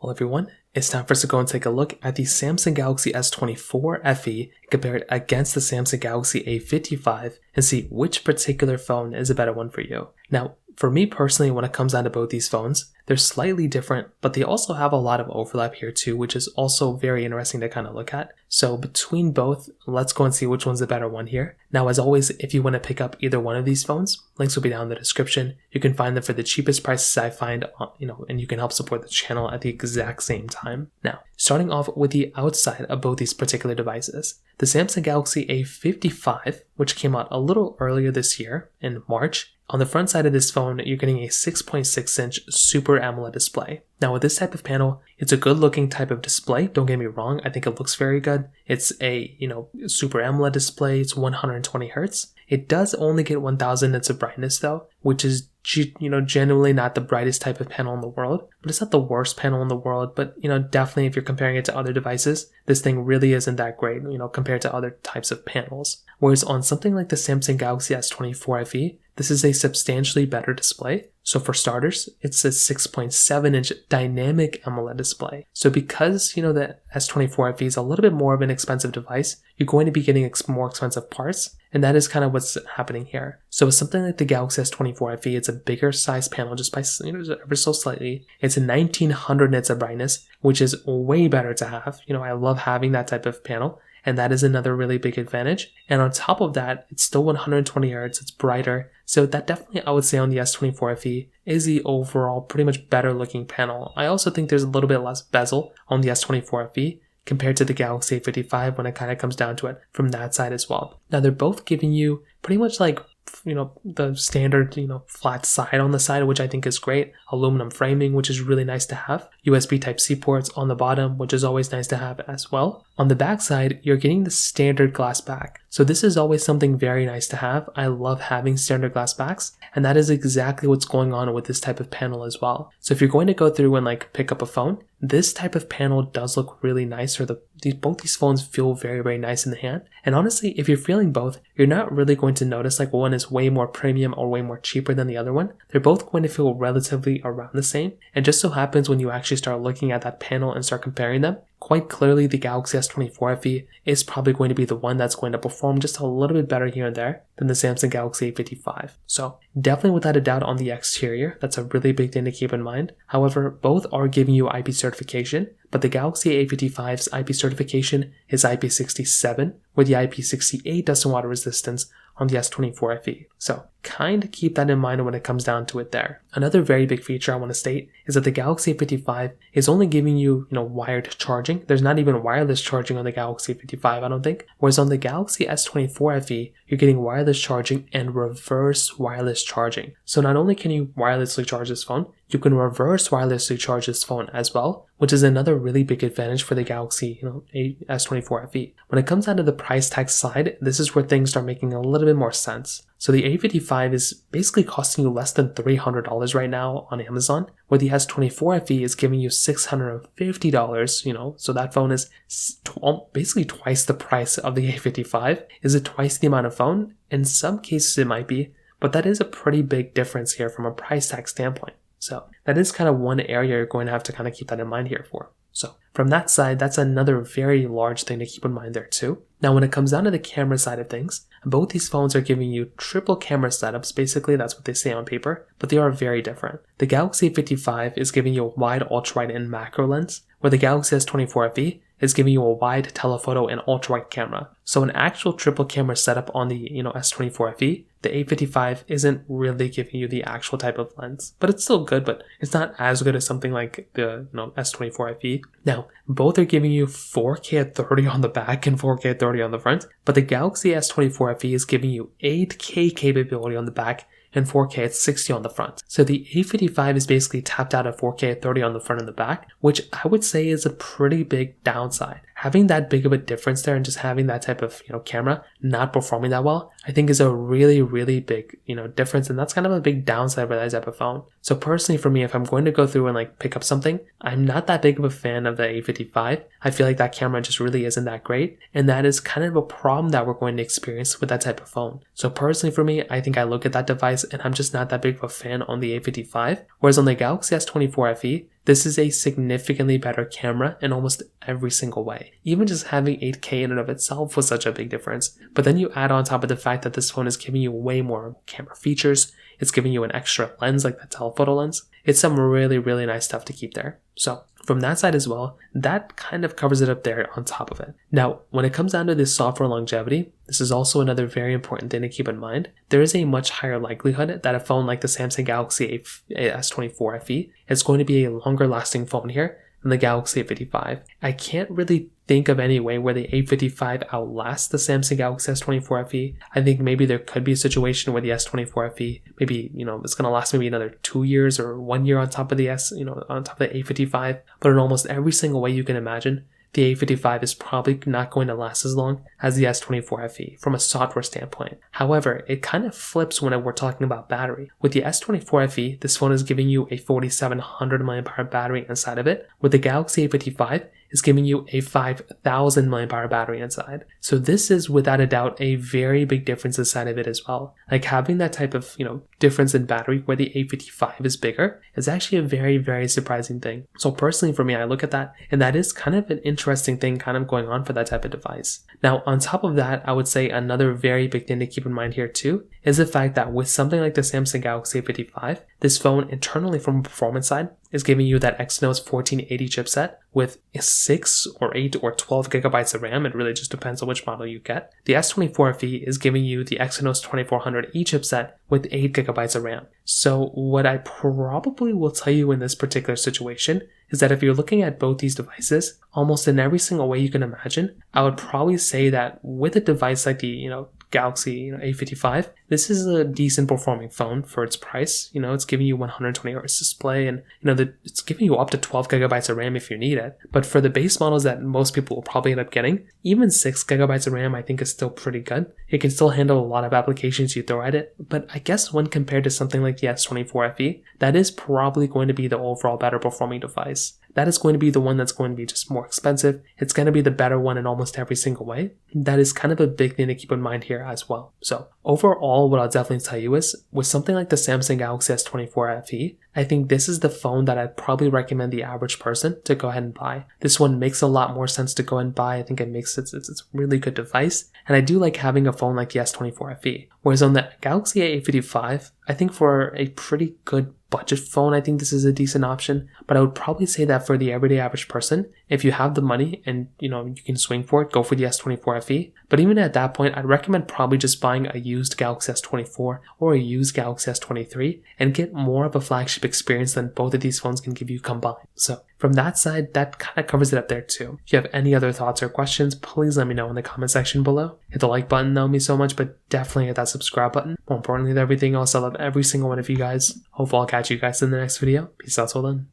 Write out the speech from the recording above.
Well everyone, it's time for us to go and take a look at the Samsung Galaxy S24 FE compared against the Samsung Galaxy A55 and see which particular phone is a better one for you. Now, for me personally, when it comes down to both these phones, they're slightly different, but they also have a lot of overlap here too, which is also very interesting to kind of look at. So between both, let's go and see which one's the better one here. Now, as always, if you want to pick up either one of these phones, links will be down in the description. You can find them for the cheapest prices I find, and you can help support the channel at the exact same time. Now, starting off with the outside of both these particular devices, the Samsung Galaxy A55, which came out a little earlier this year in March. On the front side of this phone, you're getting a 6.6-inch Super AMOLED display. Now with this type of panel, it's a good looking type of display, don't get me wrong, I think it looks very good. It's a, Super AMOLED display, it's 120 Hz. It does only get 1000 nits of brightness though, which is generally not the brightest type of panel in the world, but it's not the worst panel in the world. But definitely if you're comparing it to other devices, this thing really isn't that great, compared to other types of panels. Whereas on something like the Samsung Galaxy S24 FE, this is a substantially better display. So for starters, it's a 6.7-inch dynamic AMOLED display. So because, the S24 FE is a little bit more of an expensive device, you're going to be getting more expensive parts. And that is kind of what's happening here. So with something like the Galaxy S24 FE, it's a bigger size panel just by ever so slightly. It's a 1900 nits of brightness, which is way better to have. I love having that type of panel. And that is another really big advantage. And on top of that, it's still 120 Hz, it's brighter. So that definitely, I would say on the S24 FE is the overall pretty much better looking panel. I also think there's a little bit less bezel on the S24 FE compared to the Galaxy A55 when it kind of comes down to it from that side as well. Now they're both giving you pretty much like the standard, flat side on the side, which I think is great. Aluminum framing, which is really nice to have. USB Type-C ports on the bottom, which is always nice to have as well. On the back side, you're getting the standard glass back. So this is always something very nice to have. I love having standard glass backs, and that is exactly what's going on with this type of panel as well. So if you're going to go through and pick up a phone, this type of panel does look really nice, or both these phones feel very, very nice in the hand. And honestly, if you're feeling both, you're not really going to notice one is way more premium or way more cheaper than the other one. They're both going to feel relatively around the same. And just so happens when you actually start looking at that panel and start comparing them, quite clearly the Galaxy S24 FE is probably going to be the one that's going to perform just a little bit better here and there than the Samsung Galaxy A55. So definitely without a doubt on the exterior, that's a really big thing to keep in mind. However, both are giving you IP certification, but the Galaxy A55's IP certification is IP67, where the IP68 dust and water resistance on the S24 FE. So kind of keep that in mind when it comes down to it there. Another very big feature I want to state is that the Galaxy A55 is only giving you, wired charging. There's not even wireless charging on the Galaxy A55, I don't think. Whereas on the Galaxy S24 FE, you're getting wireless charging and reverse wireless charging. So not only can you wirelessly charge this phone, you can reverse wirelessly charge this phone as well, which is another really big advantage for the Galaxy S24 FE. When it comes down to the price tag side, this is where things start making a little bit more sense. So the A55 is basically costing you less than $300 right now on Amazon, where the S24 FE is giving you $650, so that phone is basically twice the price of the A55. Is it twice the amount of phone? In some cases it might be, but that is a pretty big difference here from a price tag standpoint. So that is kind of one area you're going to have to kind of keep that in mind here for. So from that side, that's another very large thing to keep in mind there too. Now when it comes down to the camera side of things, both these phones are giving you triple camera setups. Basically, that's what they say on paper, but they are very different. The Galaxy A55 is giving you a wide ultra-wide and macro lens, where the Galaxy S24 FE is giving you a wide telephoto and ultra-wide camera. So an actual triple camera setup on the S24 FE, the A55 isn't really giving you the actual type of lens, but it's still good, but it's not as good as something like the S24 FE. Now, both are giving you 4K at 30 on the back and 4K at 30 on the front, but the Galaxy S24 FE is giving you 8K capability on the back and 4K at 60 on the front. So the A55 is basically tapped out at 4K at 30 on the front and the back, which I would say is a pretty big downside. Having that big of a difference there and just having that type of camera not performing that well, I think is a really, really big difference, and that's kind of a big downside for that type of phone. So personally for me, if I'm going to go through and pick up something, I'm not that big of a fan of the A55. I feel like that camera just really isn't that great, and that is kind of a problem that we're going to experience with that type of phone. So personally for me, I think I look at that device and I'm just not that big of a fan on the A55, whereas on the Galaxy S24 FE, this is a significantly better camera in almost every single way. Even just having 8K in and of itself was such a big difference. But then you add on top of the fact that this phone is giving you way more camera features, it's giving you an extra lens like the telephoto lens. It's some really, really nice stuff to keep there. So from that side as well, that kind of covers it up there on top of it. Now, when it comes down to this software longevity, this is also another very important thing to keep in mind. There is a much higher likelihood that a phone like the Samsung Galaxy S24 FE is going to be a longer lasting phone here than the Galaxy A55. I can't really think of any way where the A55 outlasts the Samsung Galaxy S24 FE. I think maybe there could be a situation where the S24 FE, maybe, it's going to last maybe another 2 years or 1 year on top of the on top of the A55. But in almost every single way you can imagine, the A55 is probably not going to last as long as the S24 FE from a software standpoint. However, it kind of flips when we're talking about battery. With the S24 FE, this phone is giving you a 4700 mAh battery inside of it. With the Galaxy A55, is giving you a 5000 mAh battery inside. So this is without a doubt a very big difference inside of it as well. Like having that type of, difference in battery where the A55 is bigger is actually a very, very surprising thing. So personally for me, I look at that and that is kind of an interesting thing kind of going on for that type of device. Now, on top of that, I would say another very big thing to keep in mind here too is the fact that with something like the Samsung Galaxy A55, this phone internally from a performance side is giving you that Exynos 1480 chipset with 6 or 8 or 12 gigabytes of RAM. It really just depends on which model you get. The S24 FE is giving you the Exynos 2400E chipset with 8 gigabytes of RAM. So what I probably will tell you in this particular situation is that if you're looking at both these devices, almost in every single way you can imagine, I would probably say that with a device like the, Galaxy A55, this is a decent performing phone for its price. It's giving you 120 Hz display and it's giving you up to 12 gigabytes of RAM if you need it. But for the base models that most people will probably end up getting, even 6 gigabytes of RAM I think is still pretty good. It can still handle a lot of applications you throw at it, but I guess when compared to something like the S24 FE, that is probably going to be the overall better performing device. That is going to be the one that's going to be just more expensive. It's going to be the better one in almost every single way. That is kind of a big thing to keep in mind here as well. So overall, what I'll definitely tell you is with something like the Samsung Galaxy S24 FE, I think this is the phone that I'd probably recommend the average person to go ahead and buy. This one makes a lot more sense to go and buy. I think it's a really good device. And I do like having a phone like the S24 FE. Whereas on the Galaxy A55, I think for a pretty good budget phone, I think this is a decent option. But I would probably say that for the everyday average person, if you have the money and you can swing for it, go for the S24 FE. But even at that point, I'd recommend probably just buying a used Galaxy S24 or a used Galaxy S23 and get more of a flagship experience than both of these phones can give you combined. So from that side, that kind of covers it up there too. If you have any other thoughts or questions, please let me know in the comment section below. Hit the like button, that would mean so much, but definitely hit that subscribe button. More importantly than everything else, I love every single one of you guys. Hopefully I'll catch you guys in the next video. Peace out till then.